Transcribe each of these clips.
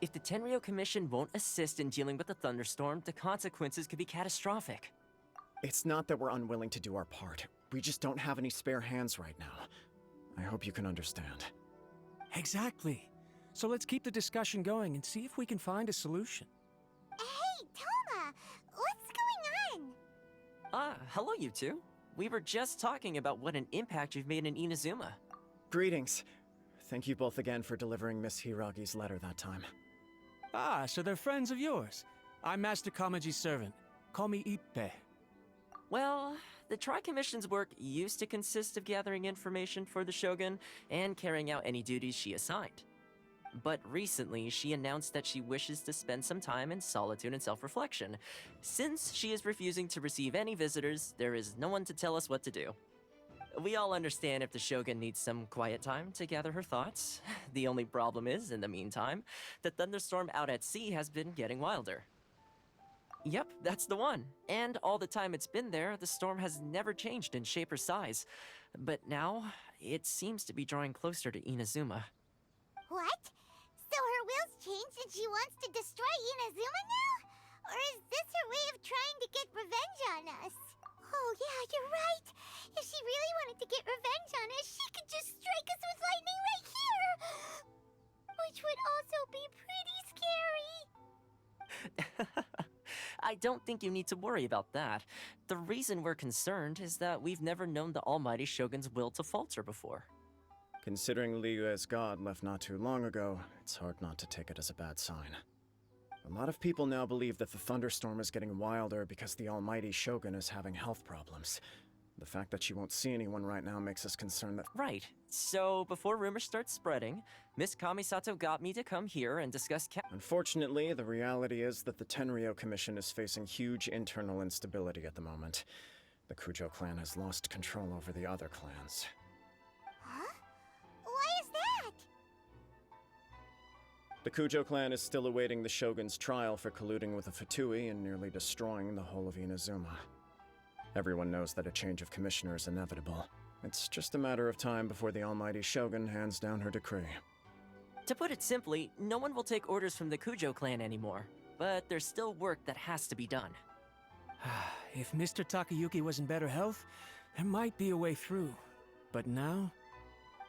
If the Tenryou Commission won't assist in dealing with the thunderstorm, the consequences could be catastrophic. It's not that we're unwilling to do our part. We just don't have any spare hands right now. I hope you can understand. Exactly. So let's keep the discussion going and see if we can find a solution. Hey, Toma! What's going on? Hello you two. We were just talking about what an impact you've made in Inazuma. Greetings. Thank you both again for delivering Miss Hiragi's letter that time. Ah, so they're friends of yours. I'm Master Kamaji's servant. Call me Ippe. Well, the Tri-Commission's work used to consist of gathering information for the Shogun and carrying out any duties she assigned. But recently, she announced that she wishes to spend some time in solitude and self-reflection. Since she is refusing to receive any visitors, there is no one to tell us what to do. We all understand if the Shogun needs some quiet time to gather her thoughts. The only problem is, in the meantime, the thunderstorm out at sea has been getting wilder. Yep, that's the one. And all the time it's been there, the storm has never changed in shape or size. But now, it seems to be drawing closer to Inazuma. What? So her will's changed and she wants to destroy Inazuma now? Or is this her way of trying to get revenge on us? Oh yeah, you're right. If she really wanted to get revenge on us, she could just strike us with lightning right here! Which would also be pretty scary. I don't think you need to worry about that. The reason we're concerned is that we've never known the almighty Shogun's will to falter before. Considering Liyue's god left not too long ago, it's hard not to take it as a bad sign. A lot of people now believe that the thunderstorm is getting wilder because the almighty Shogun is having health problems. The fact that she won't see anyone right now makes us concerned that— Right. So, before rumors start spreading, Miss Kamisato got me to come here and discuss Unfortunately, the reality is that the Tenryou Commission is facing huge internal instability at the moment. The Kujo clan has lost control over the other clans. Huh? Why is that? The Kujo clan is still awaiting the Shogun's trial for colluding with the Fatui and nearly destroying the whole of Inazuma. Everyone knows that a change of commissioner is inevitable. It's just a matter of time before the almighty Shogun hands down her decree. To put it simply, no one will take orders from the Kujo clan anymore. But there's still work that has to be done. If Mr. Takayuki was in better health, there might be a way through. But now?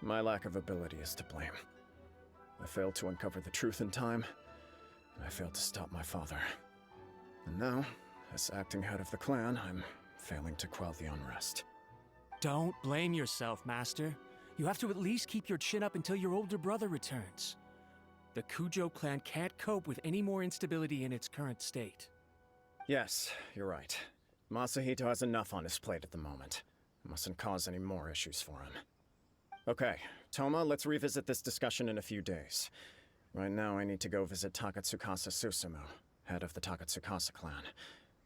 My lack of ability is to blame. I failed to uncover the truth in time, and I failed to stop my father. And now, as acting head of the clan, I'm failing to quell the unrest. Don't blame yourself, Master. You have to at least keep your chin up until your older brother returns. The Kujo clan can't cope with any more instability in its current state. Yes, you're right. Masahito has enough on his plate at the moment. Mustn't cause any more issues for him. Okay, Toma, let's revisit this discussion in a few days. Right now, I need to go visit Takatsukasa Susumu, head of the Takatsukasa clan.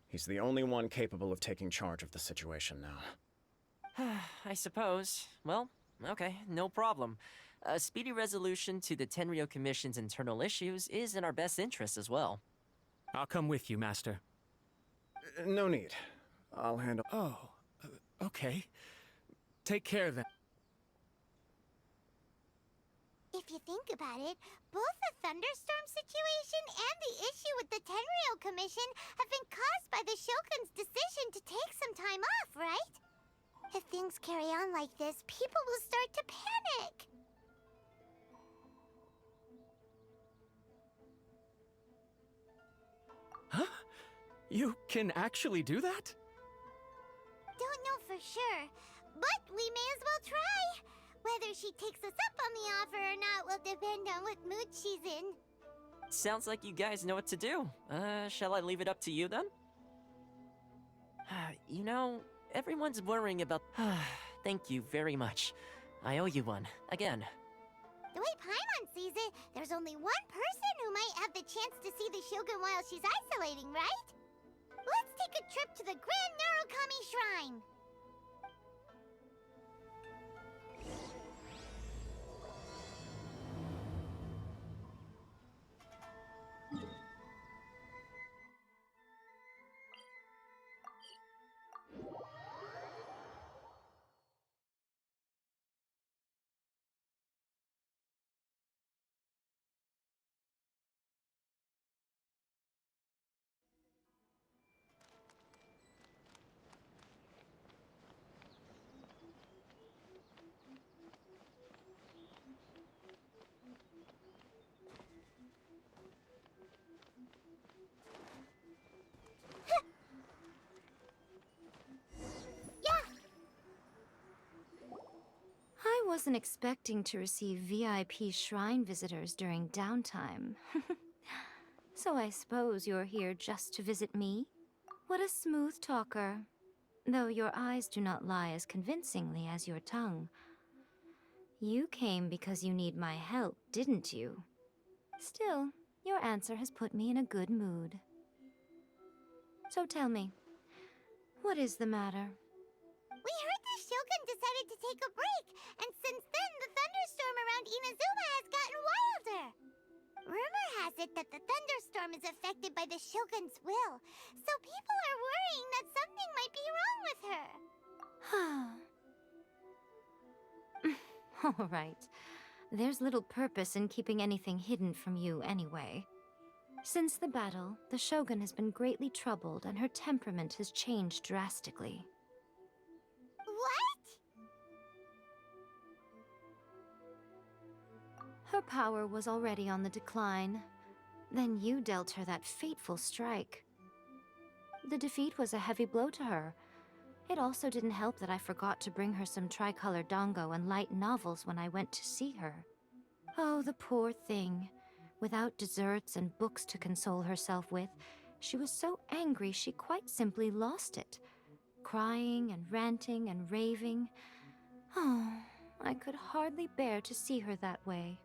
He's the only one capable of taking charge of the situation now. I suppose. Well, okay, no problem. A speedy resolution to the Tenryou Commission's internal issues is in our best interest as well. I'll come with you, Master. No need. I'll handle— Oh, okay. Take care then. If you think about it, both the thunderstorm situation and the issue with the Tenryou Commission have been caused by the Shogun's decision to take some time off, right? If things carry on like this, people will start to panic. Huh? You can actually do that? Don't know for sure, but we may as well try. Whether she takes us up on the offer or not will depend on what mood she's in. Sounds like you guys know what to do. Shall I leave it up to you then? You know, everyone's worrying about— Thank you very much. I owe you one, again. The way Paimon sees it, there's only one person who might have the chance to see the Shogun while she's isolating, right? Let's take a trip to the Grand Narukami Shrine! wasn't expecting to receive VIP shrine visitors during downtime. So I suppose you're here just to visit me? What a smooth talker. Though your eyes do not lie as convincingly as your tongue. You came because you need my help, didn't you? Still, your answer has put me in a good mood. So tell me, what is the matter? We heard the Shogun decided to take a break, and since then the thunderstorm around Inazuma has gotten wilder. Rumor has it that the thunderstorm is affected by the Shogun's will, so people are worrying that something might be wrong with her. All right. There's little purpose in keeping anything hidden from you anyway. Since the battle, the Shogun has been greatly troubled and her temperament has changed drastically. What? Her power was already on the decline. Then you dealt her that fateful strike. The defeat was a heavy blow to her. It also didn't help that I forgot to bring her some tricolor dango and light novels when I went to see her. Oh, the poor thing. Without desserts and books to console herself with, she was so angry she quite simply lost it. Crying and ranting and raving. Oh, I could hardly bear to see her that way.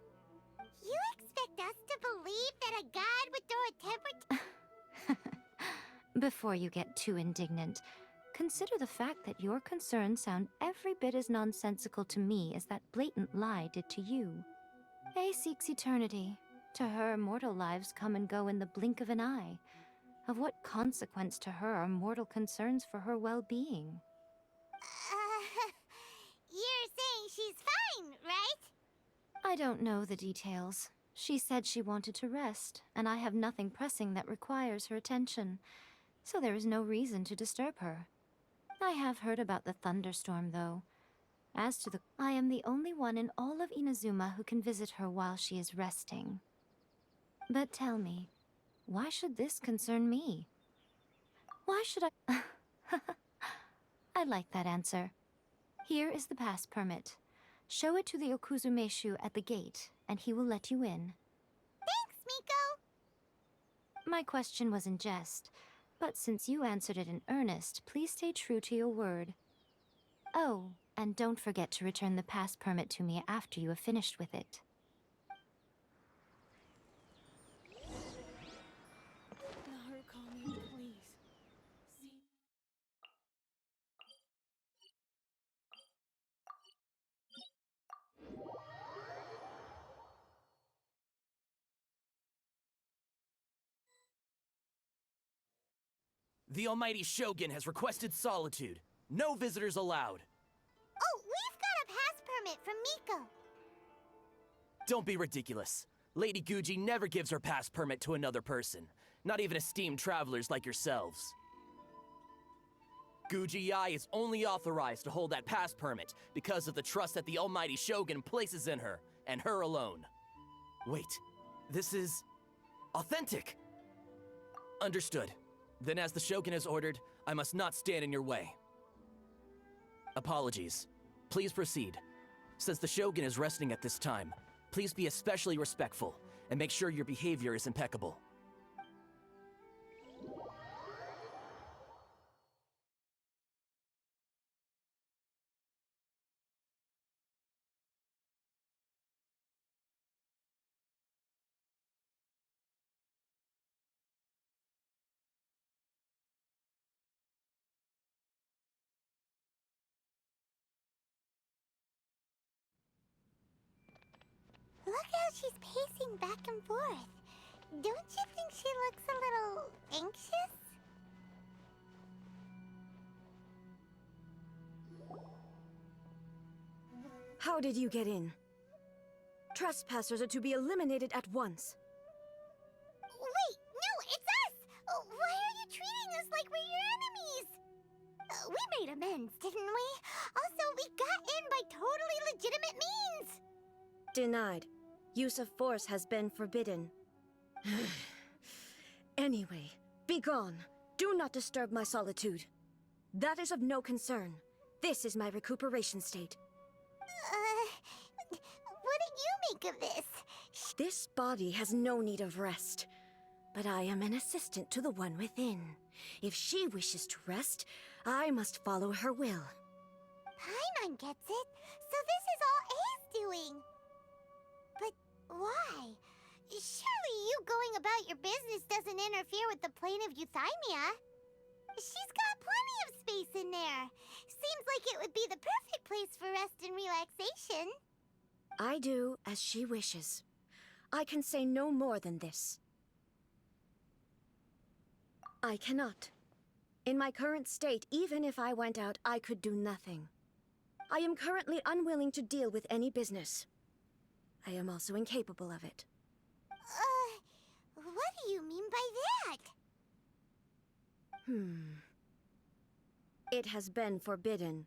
You expect us to believe that a god would throw a temper... Before you get too indignant, consider the fact that your concerns sound every bit as nonsensical to me as that blatant lie did to you. A seeks eternity. To her, mortal lives come and go in the blink of an eye. Of what consequence to her are mortal concerns for her well-being? You're saying she's fine, right? I don't know the details. She said she wanted to rest, and I have nothing pressing that requires her attention, so there is no reason to disturb her. I have heard about the thunderstorm, though. As to I am the only one in all of Inazuma who can visit her while she is resting. But tell me, why should this concern me? Why should I... I like that answer. Here is the pass permit. Show it to the Okuzumeshu at the gate, and he will let you in. Thanks, Miko! My question was in jest, but since you answered it in earnest, please stay true to your word. Oh, and don't forget to return the pass permit to me after you have finished with it. The almighty Shogun has requested solitude. No visitors allowed. Oh, we've got a pass permit from Miko. Don't be ridiculous. Lady Guji never gives her pass permit to another person, not even esteemed travelers like yourselves. Guji Ai is only authorized to hold that pass permit because of the trust that the almighty Shogun places in her, and her alone. Wait, this is... authentic! Understood. Then as the Shogun has ordered, I must not stand in your way. Apologies. Please proceed. Since the Shogun is resting at this time, please be especially respectful, and make sure your behavior is impeccable. Look how she's pacing back and forth. Don't you think she looks a little anxious? How did you get in? Trespassers are to be eliminated at once. Wait, no, it's us! Why are you treating us like we're your enemies? We made amends, didn't we? Also, we got in by totally legitimate means! Denied. Use of force has been forbidden. Anyway, be gone. Do not disturb my solitude. That is of no concern. This is my recuperation state. think of this. This body has no need of rest. But I am an assistant to the one within. If she wishes to rest, I must follow her will. Paimon gets it. So this is all A's doing. But why? Surely you going about your business doesn't interfere with the plane of Euthymia. She's got plenty of space in there. Seems like it would be the perfect place for rest and relaxation. I do as she wishes. I can say no more than this. I cannot. In my current state, even if I went out, I could do nothing. I am currently unwilling to deal with any business. I am also incapable of it. What do you mean by that? It has been forbidden.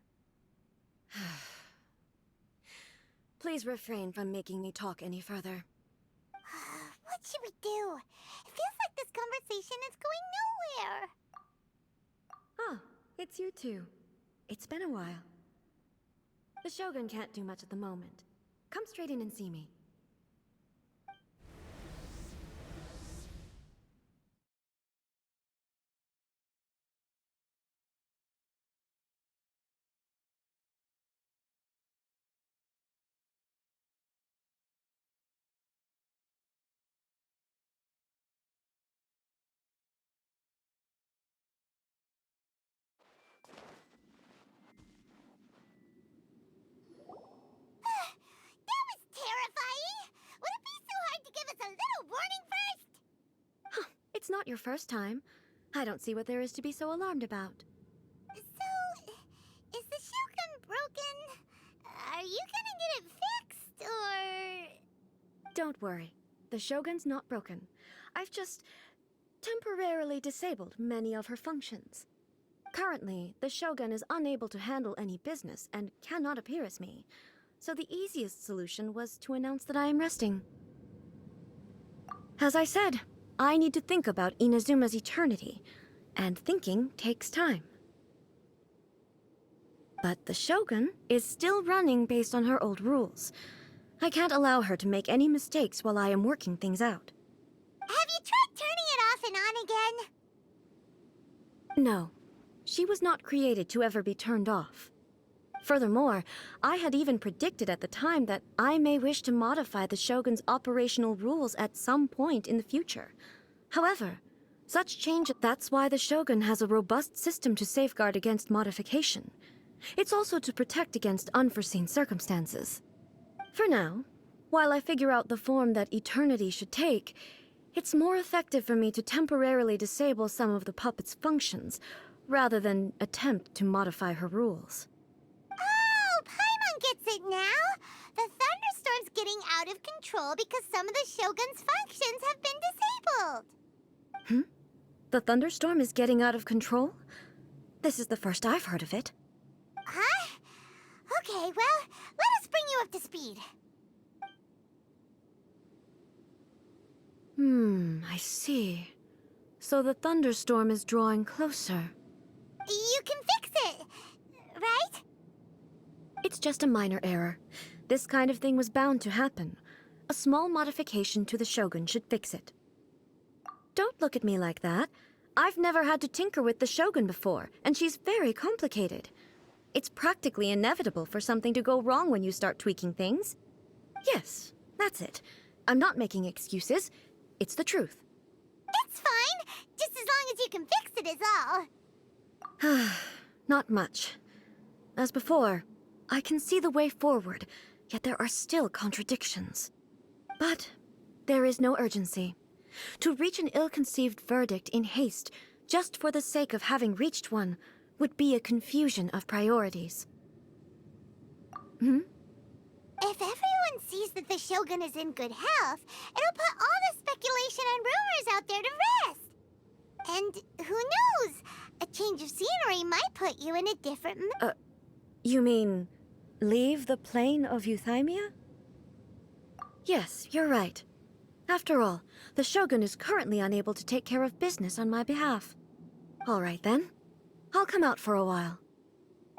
Please refrain from making me talk any further. What should we do? It feels like this conversation is going nowhere. Ah, it's you two. It's been a while. The Shogun can't do much at the moment. Come straight in and see me. That was terrifying! Would it be so hard to give us a little warning first? It's not your first time. I don't see what there is to be so alarmed about. So, is the Shogun broken? Are you gonna get it fixed, or... Don't worry. The Shogun's not broken. I've just temporarily disabled many of her functions. Currently, the Shogun is unable to handle any business and cannot appear as me. So the easiest solution was to announce that I am resting. As I said, I need to think about Inazuma's eternity, and thinking takes time. But the Shogun is still running based on her old rules. I can't allow her to make any mistakes while I am working things out. Have you tried turning it off and on again? No, she was not created to ever be turned off. Furthermore, I had even predicted at the time that I may wish to modify the Shogun's operational rules at some point in the future. However, such change... That's why the Shogun has a robust system to safeguard against modification. It's also to protect against unforeseen circumstances. For now, while I figure out the form that eternity should take, it's more effective for me to temporarily disable some of the puppet's functions, rather than attempt to modify her rules. Oh, Paimon gets it now! The thunderstorm's getting out of control because some of the Shogun's functions have been disabled! The thunderstorm is getting out of control? This is the first I've heard of it. Huh? Okay, well, let us bring you up to speed. I see. So the thunderstorm is drawing closer. You can fix it, right? It's just a minor error. This kind of thing was bound to happen. A small modification to the Shogun should fix it. Don't look at me like that. I've never had to tinker with the Shogun before, and she's very complicated. It's practically inevitable for something to go wrong when you start tweaking things. Yes, that's it. I'm not making excuses. It's the truth. It's fine, just as long as you can fix it is all. Not much. As before, I can see the way forward, yet there are still contradictions. But there is no urgency. To reach an ill-conceived verdict in haste, just for the sake of having reached one, would be a confusion of priorities. If everyone sees that the Shogun is in good health, it'll put all the speculation and rumors out there to rest. And who knows? A change of scenery might put you in a different You mean, leave the plane of Euthymia? Yes, you're right. After all, the Shogun is currently unable to take care of business on my behalf. All right then. I'll come out for a while.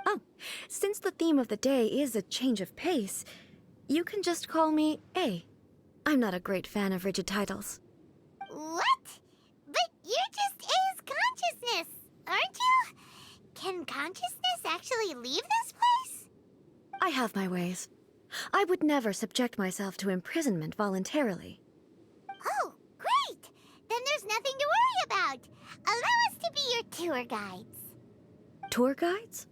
Oh, since the theme of the day is a change of pace, you can just call me A. I'm not a great fan of rigid titles. What? But you're just A's consciousness, aren't you? Can consciousness actually leave this place? I have my ways. I would never subject myself to imprisonment voluntarily. Oh, great! Then there's nothing to worry about. Allow us to be your tour guides. Tour guides?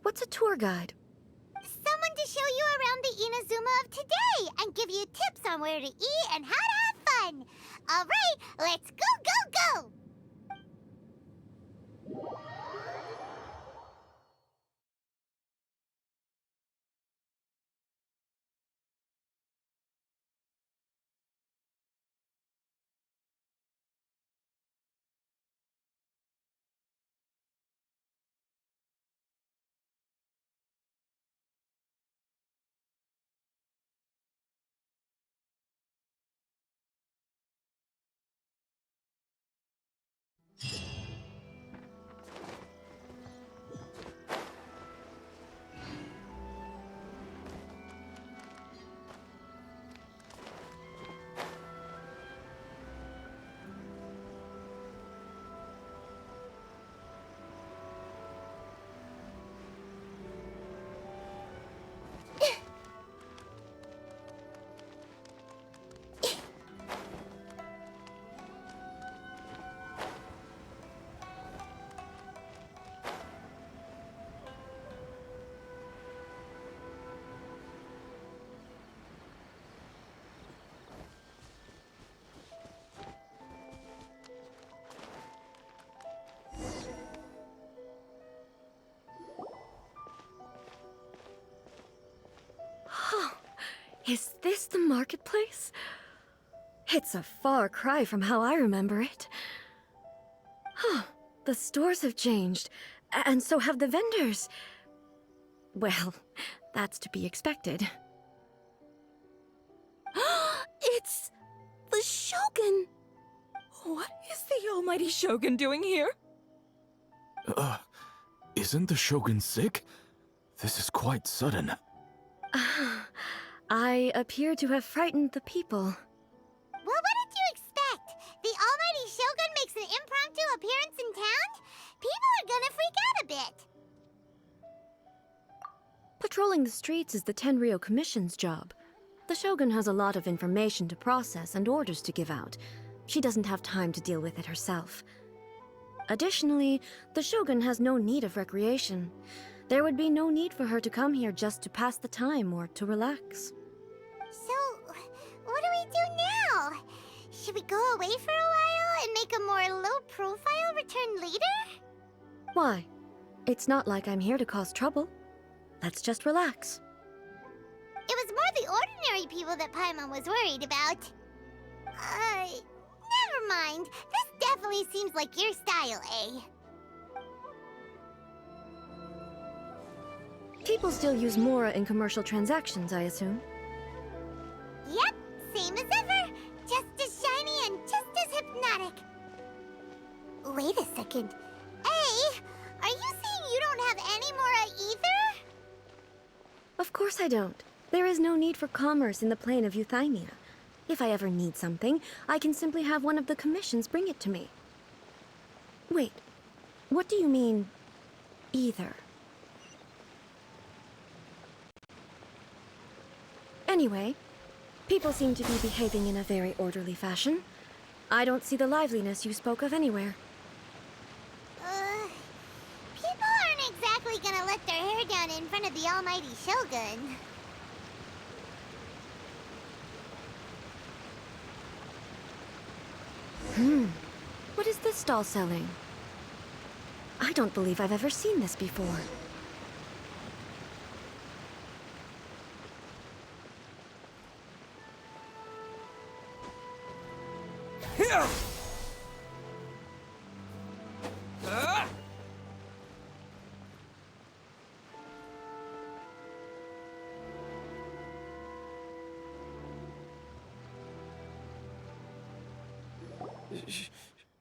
What's a tour guide? Someone to show you around the Inazuma of today and give you tips on where to eat and how to have fun. All right, let's go, go, go! Is this the marketplace? It's a far cry from how I remember it. The stores have changed, and so have the vendors. Well, that's to be expected. It's the Shogun! What is the almighty Shogun doing here? Isn't the Shogun sick? This is quite sudden. I appear to have frightened the people. Well, what did you expect? The almighty Shogun makes an impromptu appearance in town? People are gonna freak out a bit. Patrolling the streets is the Tenryou Commission's job. The Shogun has a lot of information to process and orders to give out. She doesn't have time to deal with it herself. Additionally, the Shogun has no need of recreation. There would be no need for her to come here just to pass the time or to relax. So, what do we do now? Should we go away for a while and make a more low-profile return later? Why? It's not like I'm here to cause trouble. Let's just relax. It was more the ordinary people that Paimon was worried about. Never mind. This definitely seems like your style, eh? People still use Mora in commercial transactions, I assume. Yep, same as ever. Just as shiny and just as hypnotic. Wait a second. Hey, are you saying you don't have any Mora either? Of course I don't. There is no need for commerce in the plane of Euthymia. If I ever need something, I can simply have one of the commissions bring it to me. Wait, what do you mean, either? Anyway, people seem to be behaving in a very orderly fashion. I don't see the liveliness you spoke of anywhere. People aren't exactly gonna let their hair down in front of the almighty Shogun. What is this stall selling? I don't believe I've ever seen this before.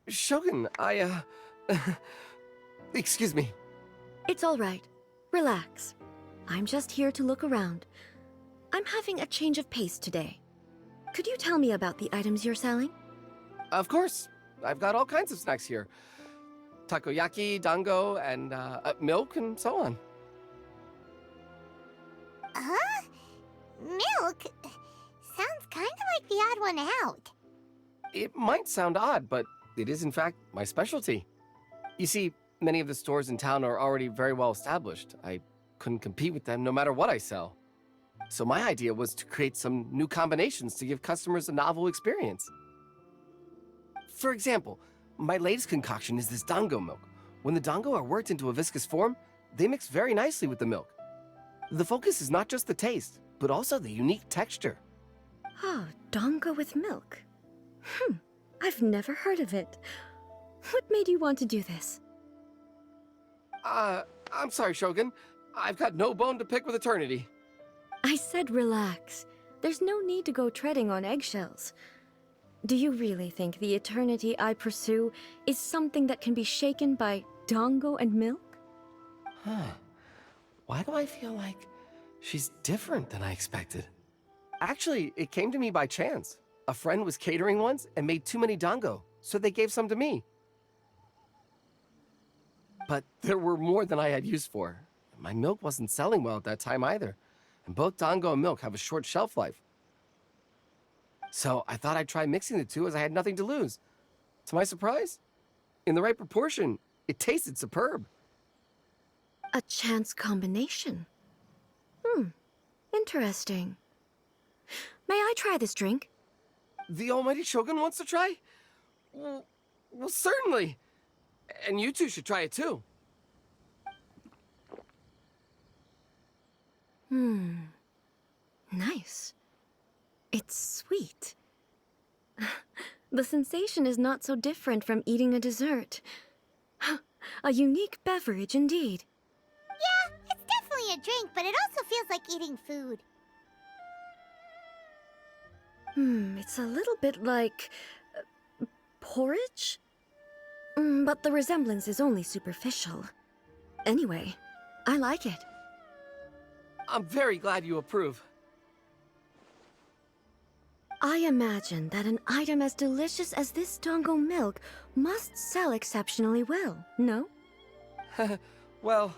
Shogun, excuse me. It's all right. Relax. I'm just here to look around. I'm having a change of pace today. Could you tell me about the items you're selling? Of course. I've got all kinds of snacks here. Takoyaki, dango, and milk, and so on. Huh? Milk? Sounds kind of like the odd one out. It might sound odd, but it is in fact my specialty. You see, many of the stores in town are already very well established. I couldn't compete with them no matter what I sell. So my idea was to create some new combinations to give customers a novel experience. For example, my latest concoction is this dango milk. When the dango are worked into a viscous form, they mix very nicely with the milk. The focus is not just the taste, but also the unique texture. Oh, dango with milk. I've never heard of it. What made you want to do this? I'm sorry, Shogun. I've got no bone to pick with eternity. I said relax. There's no need to go treading on eggshells. Do you really think the eternity I pursue is something that can be shaken by dango and milk? Huh. Why do I feel like she's different than I expected? Actually, it came to me by chance. A friend was catering once and made too many dango, so they gave some to me. But there were more than I had use for. My milk wasn't selling well at that time either, and both dango and milk have a short shelf life. So I thought I'd try mixing the two as I had nothing to lose. To my surprise, in the right proportion, it tasted superb. A chance combination. Interesting. May I try this drink? The almighty Shogun wants to try? Well, certainly. And you two should try it too. Nice. It's sweet. The sensation is not so different from eating a dessert. A unique beverage indeed. Yeah, it's definitely a drink, but it also feels like eating food. It's a little bit like porridge? But the resemblance is only superficial. Anyway, I like it. I'm very glad you approve. I imagine that an item as delicious as this dango milk must sell exceptionally well, no? Well,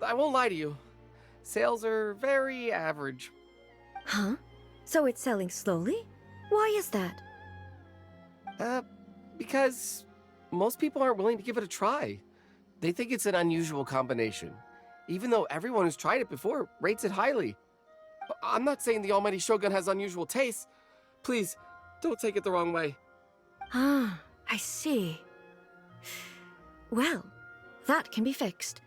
I won't lie to you. Sales are very average. Huh? So it's selling slowly? Why is that? Because most people aren't willing to give it a try. They think it's an unusual combination, even though everyone who's tried it before rates it highly. I'm not saying the almighty Shogun has unusual tastes. Please, don't take it the wrong way. Ah, I see. Well, that can be fixed.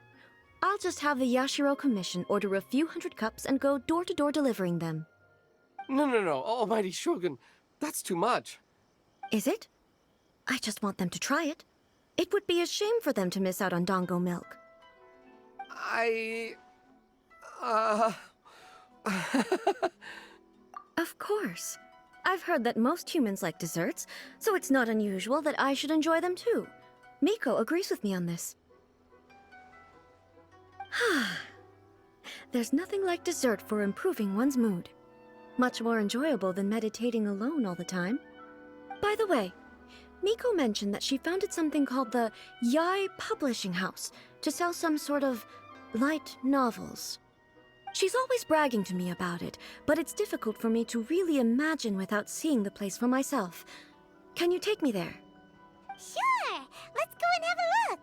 I'll just have the Yashiro Commission order a few hundred cups and go door-to-door delivering them. No, almighty Shogun, that's too much. Is it? I just want them to try it. It would be a shame for them to miss out on dango milk. Of course. I've heard that most humans like desserts, so it's not unusual that I should enjoy them too. Miko agrees with me on this. There's nothing like dessert for improving one's mood. Much more enjoyable than meditating alone all the time. By the way, Miko mentioned that she founded something called the Yai Publishing House to sell some sort of light novels. She's always bragging to me about it, but it's difficult for me to really imagine without seeing the place for myself. Can you take me there? Sure! Let's go and have a look!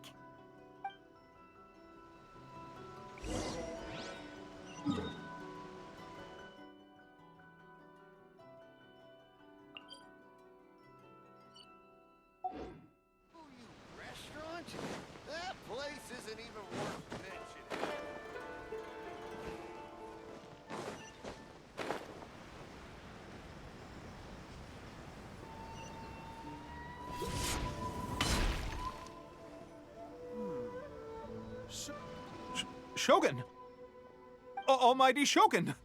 Restaurant? That place isn't even worth mentioning. Shogun! Almighty Shogun!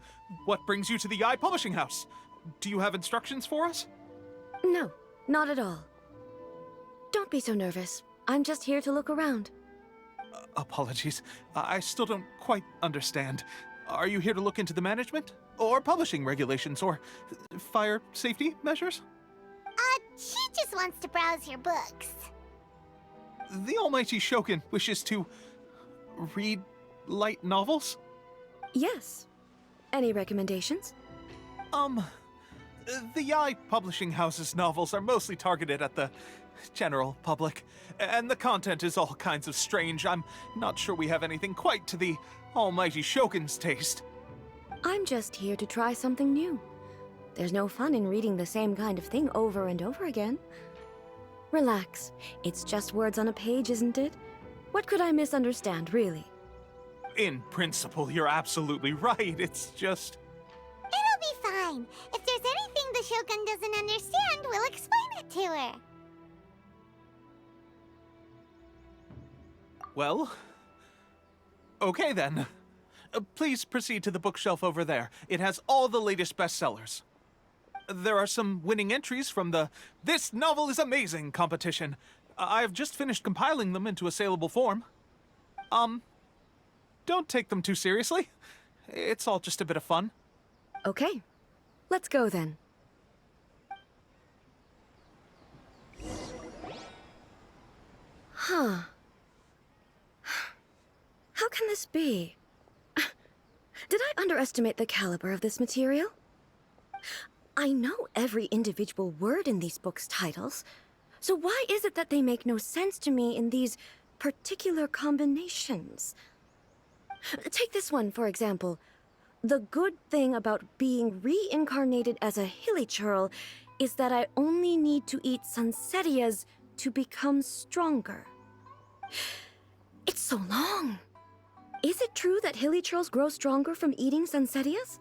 What brings you to the Yai Publishing House? Do you have instructions for us? No, not at all. Don't be so nervous. I'm just here to look around. Apologies. I still don't quite understand. Are you here to look into the management? Or publishing regulations, or fire safety measures? She just wants to browse your books. The almighty Shogun wishes to read light novels? Yes. Any recommendations? The Yai publishing house's novels are mostly targeted at the general public, and the content is all kinds of strange. I'm not sure we have anything quite to the almighty Shogun's taste. I'm just here to try something new. There's no fun in reading the same kind of thing over and over again. Relax. It's just words on a page, isn't it? What could I misunderstand, really? In principle, you're absolutely right. It's just... It'll be fine. If there's anything the Shogun doesn't understand, we'll explain it to her. Well... okay then. Please proceed to the bookshelf over there. It has all the latest bestsellers. There are some winning entries from the This Novel is Amazing competition. I've just finished compiling them into a saleable form. Don't take them too seriously. It's all just a bit of fun. Okay. Let's go then. Huh. How can this be? Did I underestimate the caliber of this material? I know every individual word in these books' titles, so why is it that they make no sense to me in these particular combinations? Take this one, for example. The good thing about being reincarnated as a hilly churl is that I only need to eat sunsettias to become stronger. It's so long. Is it true that hilly churls grow stronger from eating sunsettias?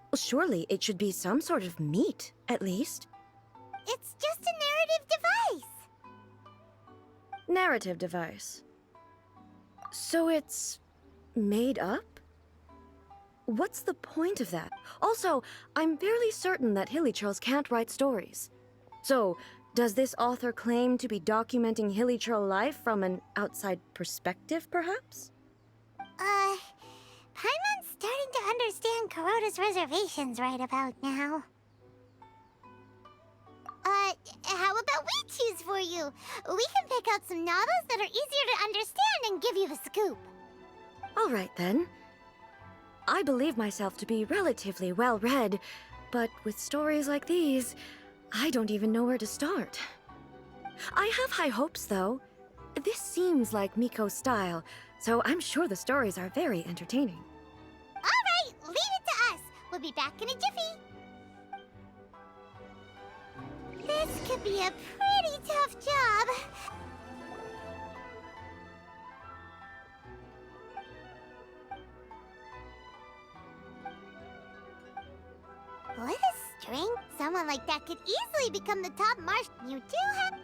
Well, surely it should be some sort of meat, at least. It's just a narrative device. Narrative device. So it's made up? What's the point of that? Also, I'm fairly certain that hilly churls can't write stories. So, does this author claim to be documenting hilly churl life from an outside perspective, perhaps? Paimon's starting to understand Kuroda's reservations right about now. How about we choose for you? We can pick out some novels that are easier to understand and give you the scoop. All right, then. I believe myself to be relatively well-read, but with stories like these, I don't even know where to start. I have high hopes, though. This seems like Miko's style, so I'm sure the stories are very entertaining. All right, leave it to us. We'll be back in a jiffy. This could be a pretty tough job. What a strength. Someone like that could easily become the top marshal. You do have...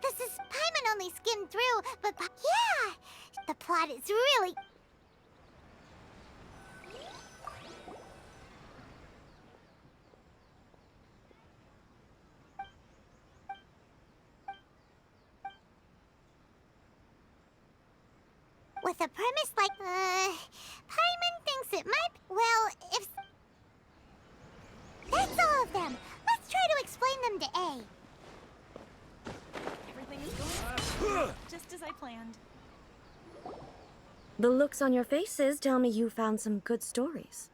This is... Paimon only skimmed through, but... Yeah! The plot is really... With a premise like... Paimon thinks it might... Well, if... That's all of them! Let's try to explain them to A. Everything is going just as I planned. The looks on your faces tell me you found some good stories.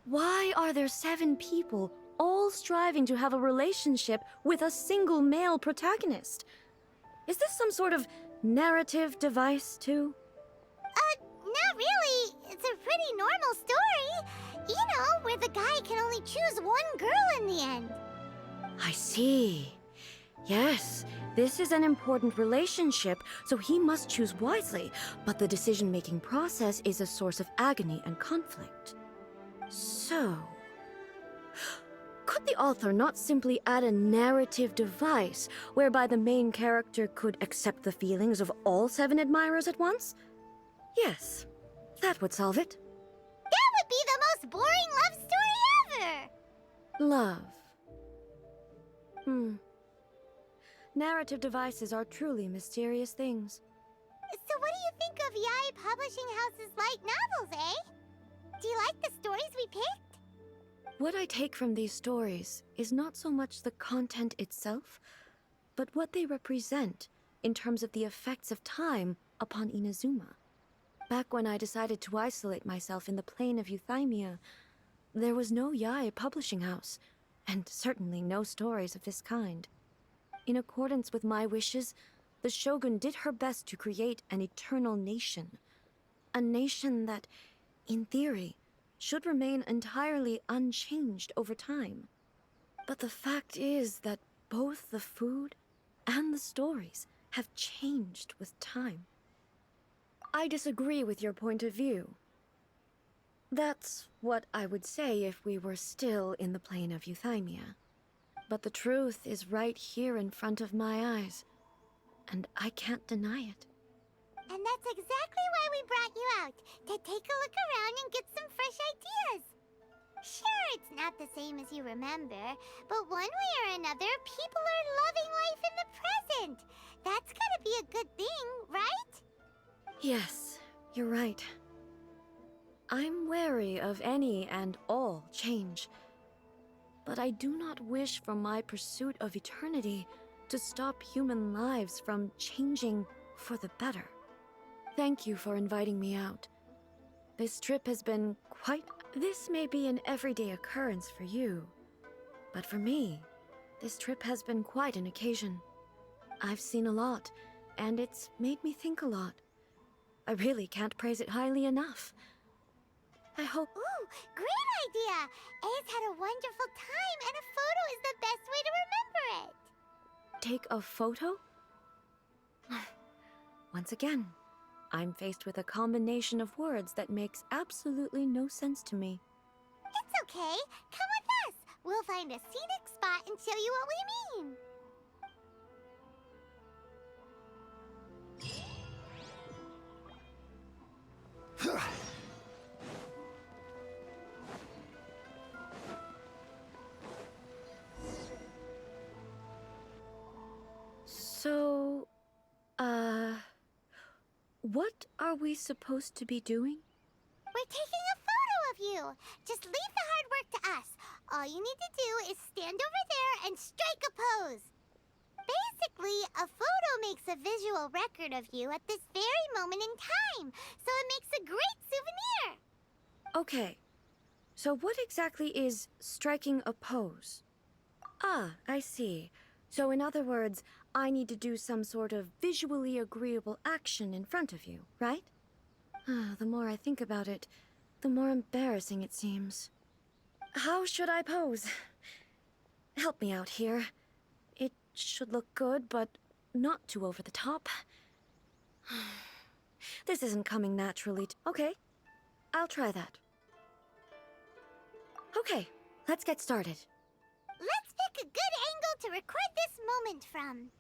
Why are there 7 people all striving to have a relationship with a single male protagonist? Is this some sort of narrative device, too? Not really. It's a pretty normal story. You know, where the guy can only choose one girl in the end. I see. Yes, this is an important relationship, so he must choose wisely, but the decision-making process is a source of agony and conflict. So... Could the author not simply add a narrative device whereby the main character could accept the feelings of all 7 admirers at once? Yes, that would solve it. That would be the most boring love story ever! Love. Narrative devices are truly mysterious things. So what do you think of Yae Publishing House's light novels, eh? Do you like the stories we picked? What I take from these stories is not so much the content itself, but what they represent in terms of the effects of time upon Inazuma. Back when I decided to isolate myself in the plane of Euthymia, there was no Yae Publishing House, and certainly no stories of this kind. In accordance with my wishes, the Shogun did her best to create an eternal nation. A nation that, in theory, should remain entirely unchanged over time. But the fact is that both the food and the stories have changed with time. I disagree with your point of view. That's what I would say if we were still in the plane of Euthymia. But the truth is right here in front of my eyes, and I can't deny it. And that's exactly why we brought you out, to take a look around and get some fresh ideas. Sure, it's not the same as you remember, but one way or another, people are loving life in the present. That's gotta be a good thing, right? Yes, you're right. I'm wary of any and all change. But I do not wish for my pursuit of eternity to stop human lives from changing for the better. Thank you for inviting me out. This trip has been quite... This may be an everyday occurrence for you, but for me, this trip has been quite an occasion. I've seen a lot, and it's made me think a lot. I really can't praise it highly enough. I hope... Ooh, great idea! A's had a wonderful time, and a photo is the best way to remember it. Take a photo? Once again, I'm faced with a combination of words that makes absolutely no sense to me. It's okay. Come with us. We'll find a scenic spot and show you what we mean. So, what are we supposed to be doing? We're taking a photo of you. Just leave the hard work to us. All you need to do is stand over there and strike a pose. Basically, a photo makes a visual record of you at this very moment in time, so it makes a great souvenir. Okay, so what exactly is striking a pose? Ah, I see. So in other words, I need to do some sort of visually agreeable action in front of you, right? The more I think about it, the more embarrassing it seems. How should I pose? Help me out here. It should look good, but not too over the top. This isn't coming naturally. Okay, I'll try that. Okay, let's get started. Let's pick a good angle to record this moment from.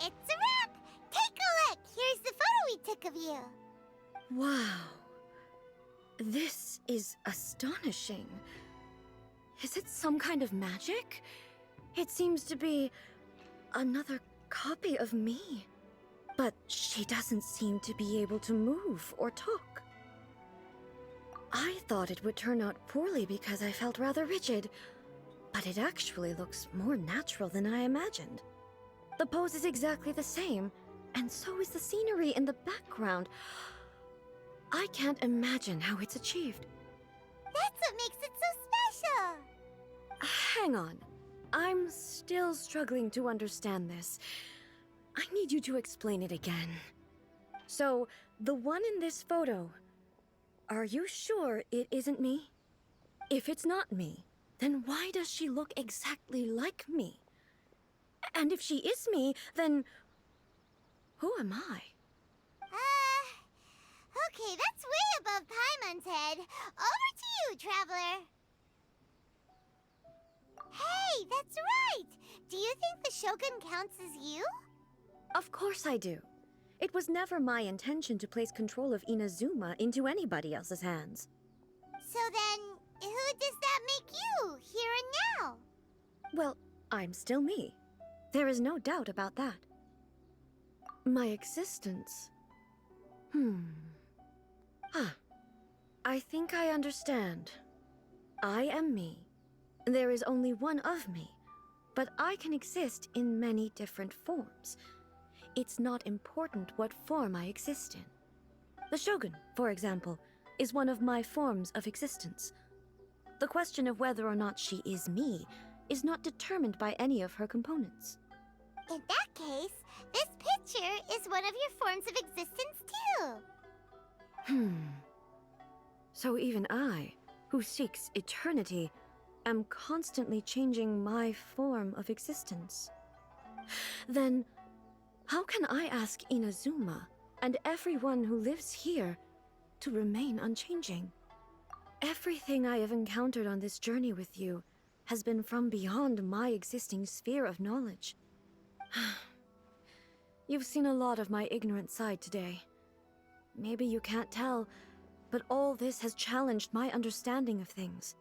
It's a wrap! Take a look! Here's the photo we took of you. Wow. This is astonishing. Is it some kind of magic? It seems to be another copy of me. But she doesn't seem to be able to move or talk. I thought it would turn out poorly because I felt rather rigid, but it actually looks more natural than I imagined. The pose is exactly the same, and so is the scenery in the background. I can't imagine how it's achieved. hang on. I'm still struggling to understand this. I need you to explain it again. So, the one in this photo, are you sure it isn't me? If it's not me, then why does she look exactly like me? And if she is me, then who am I? Okay, that's way above Paimon's head. Over to you, Traveler. Hey, that's right! Do you think the Shogun counts as you? Of course I do. It was never my intention to place control of Inazuma into anybody else's hands. So then, who does that make you, here and now? Well, I'm still me. There is no doubt about that. My existence... I think I understand. I am me. There is only one of me, but I can exist in many different forms. It's not important what form I exist in. The Shogun, for example, is one of my forms of existence. The question of whether or not she is me is not determined by any of her components. In that case, this picture is one of your forms of existence too. So even I, who seeks eternity, am constantly changing my form of existence. Then, how can I ask Inazuma and everyone who lives here to remain unchanging? Everything I have encountered on this journey with you has been from beyond my existing sphere of knowledge. You've seen a lot of my ignorant side today. Maybe you can't tell, but all this has challenged my understanding of things.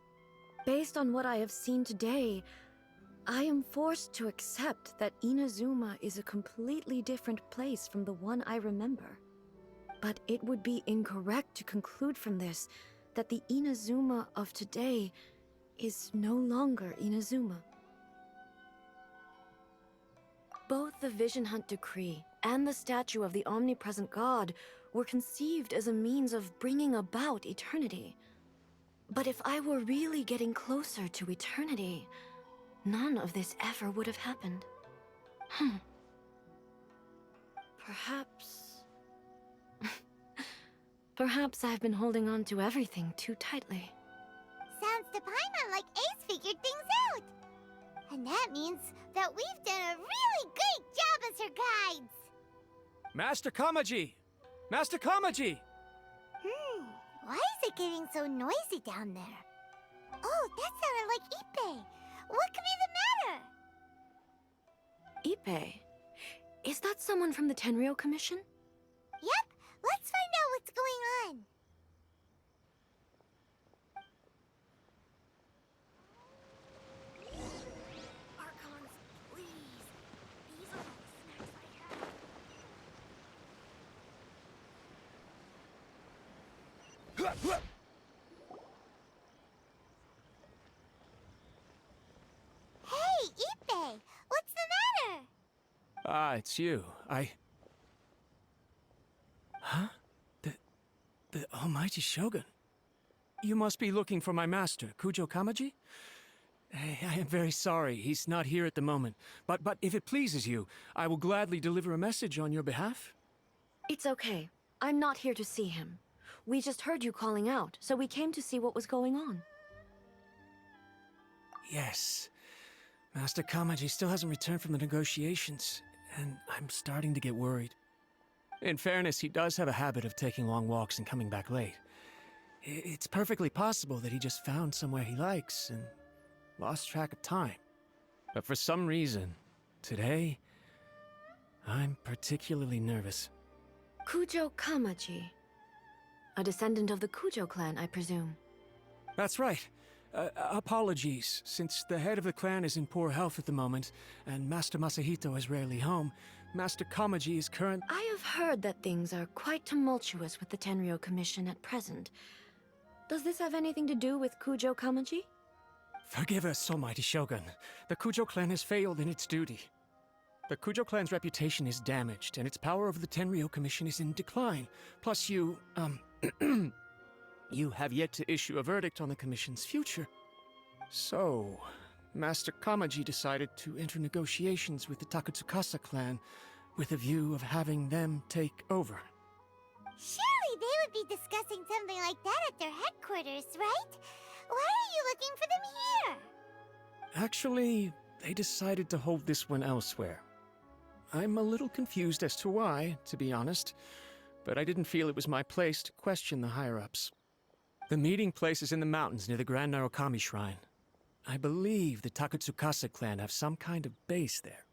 Based on what I have seen today, I am forced to accept that Inazuma is a completely different place from the one I remember. But it would be incorrect to conclude from this that the Inazuma of today is no longer Inazuma. Both the Vision Hunt Decree and the statue of the omnipresent god were conceived as a means of bringing about eternity. But if I were really getting closer to eternity, none of this ever would have happened. Perhaps... Perhaps I've been holding on to everything too tightly. Sounds to Paimon like Ace figured things out. And that means that we've done a really great job as her guides. Master Kamaji! Master Kamaji! Why is it getting so noisy down there? Oh, that sounded like Ippei. What could be the matter? Ippei? Is that someone from the Tenryou Commission? Yep, let's find out what's going on. Archons, please. These are all the snacks I have. Hey, Ippei! What's the matter? Ah, it's you. Huh? The almighty Shogun? You must be looking for my master, Kujo Kamaji? I am very sorry, he's not here at the moment. But if it pleases you, I will gladly deliver a message on your behalf. It's okay. I'm not here to see him. We just heard you calling out, so we came to see what was going on. Yes. Master Kamaji still hasn't returned from the negotiations, and I'm starting to get worried. In fairness, he does have a habit of taking long walks and coming back late. It's perfectly possible that he just found somewhere he likes and lost track of time. But for some reason, today, I'm particularly nervous. Kujo Kamaji. A descendant of the Kujo clan, I presume. That's right. Apologies, since the head of the clan is in poor health at the moment, and Master Masahito is rarely home, Master Kamaji is current— I have heard that things are quite tumultuous with the Tenryou Commission at present. Does this have anything to do with Kujo Kamaji? Forgive us, almighty Shogun. The Kujo clan has failed in its duty. The Kujo clan's reputation is damaged, and its power over the Tenryou Commission is in decline. Plus you, you have yet to issue a verdict on the Commission's future. So, Master Kamaji decided to enter negotiations with the Takatsukasa clan with a view of having them take over. Surely they would be discussing something like that at their headquarters, right? Why are you looking for them here? Actually, they decided to hold this one elsewhere. I'm a little confused as to why, to be honest, but I didn't feel it was my place to question the higher-ups. The meeting place is in the mountains near the Grand Narukami Shrine. I believe the Takatsukasa clan have some kind of base there.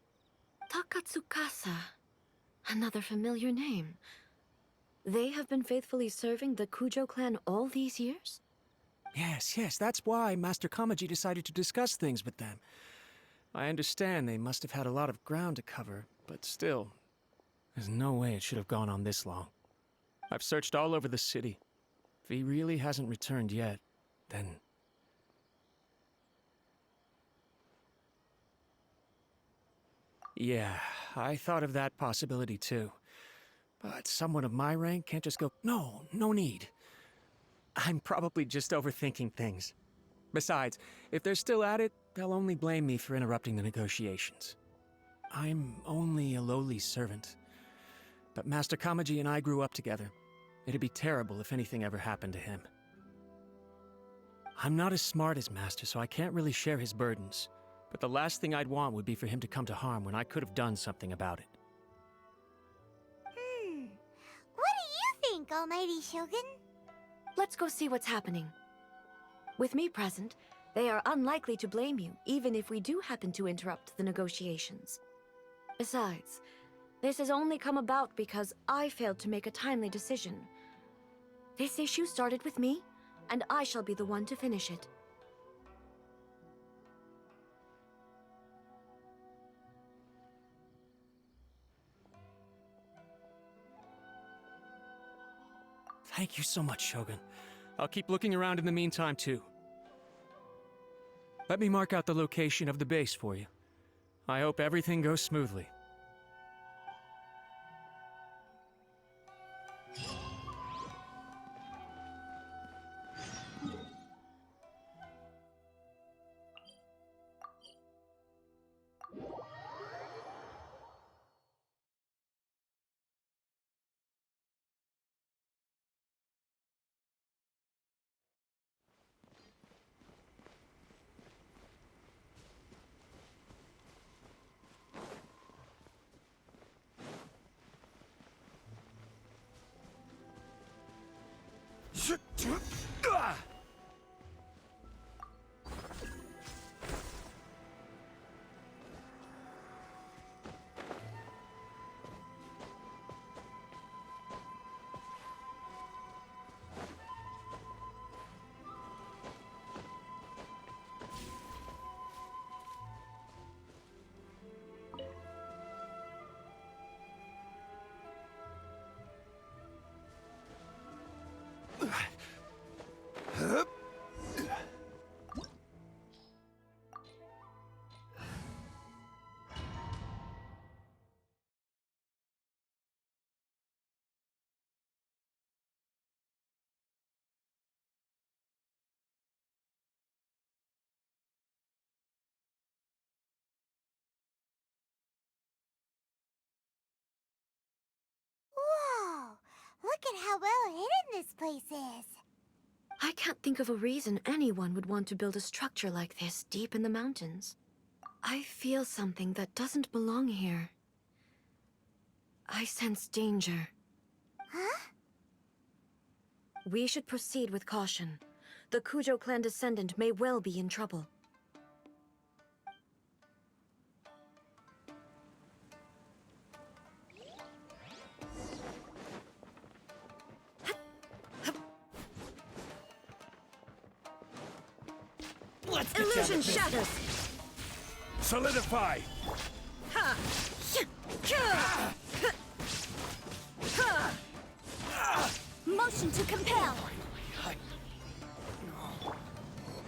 Takatsukasa. Another familiar name. They have been faithfully serving the Kujo clan all these years? Yes, that's why Master Kamaji decided to discuss things with them. I understand they must have had a lot of ground to cover, but still, there's no way it should have gone on this long. I've searched all over the city. If he really hasn't returned yet, then... Yeah, I thought of that possibility too. But someone of my rank can't just go, no need. I'm probably just overthinking things. Besides, if they're still at it, they'll only blame me for interrupting the negotiations. I'm only a lowly servant. But Master Kamaji and I grew up together. It'd be terrible if anything ever happened to him. I'm not as smart as Master, so I can't really share his burdens. But the last thing I'd want would be for him to come to harm when I could have done something about it. What do you think, Almighty Shogun? Let's go see what's happening. With me present, they are unlikely to blame you, even if we do happen to interrupt the negotiations. Besides, this has only come about because I failed to make a timely decision. This issue started with me, and I shall be the one to finish it. Thank you so much, Shogun. I'll keep looking around in the meantime, too. Let me mark out the location of the base for you. I hope everything goes smoothly. Whoa! Look at how well hidden this place is. I can't think of a reason anyone would want to build a structure like this deep in the mountains. I feel something that doesn't belong here. I sense danger. Huh? We should proceed with caution. The Kujo clan descendant may well be in trouble. Illusion shatters! Solidify! Motion to compel!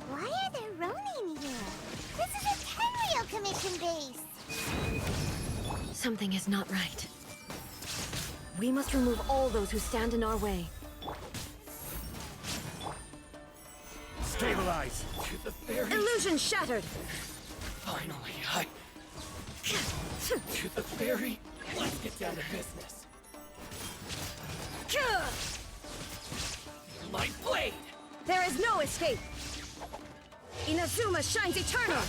Why are there Ronin here? This is a Tenryou Commission base! Something is not right. We must remove all those who stand in our way. Stabilize! Illusion shattered! Finally, to the ferry. Let's get down to business. My blade! There is no escape! Inazuma shines eternal!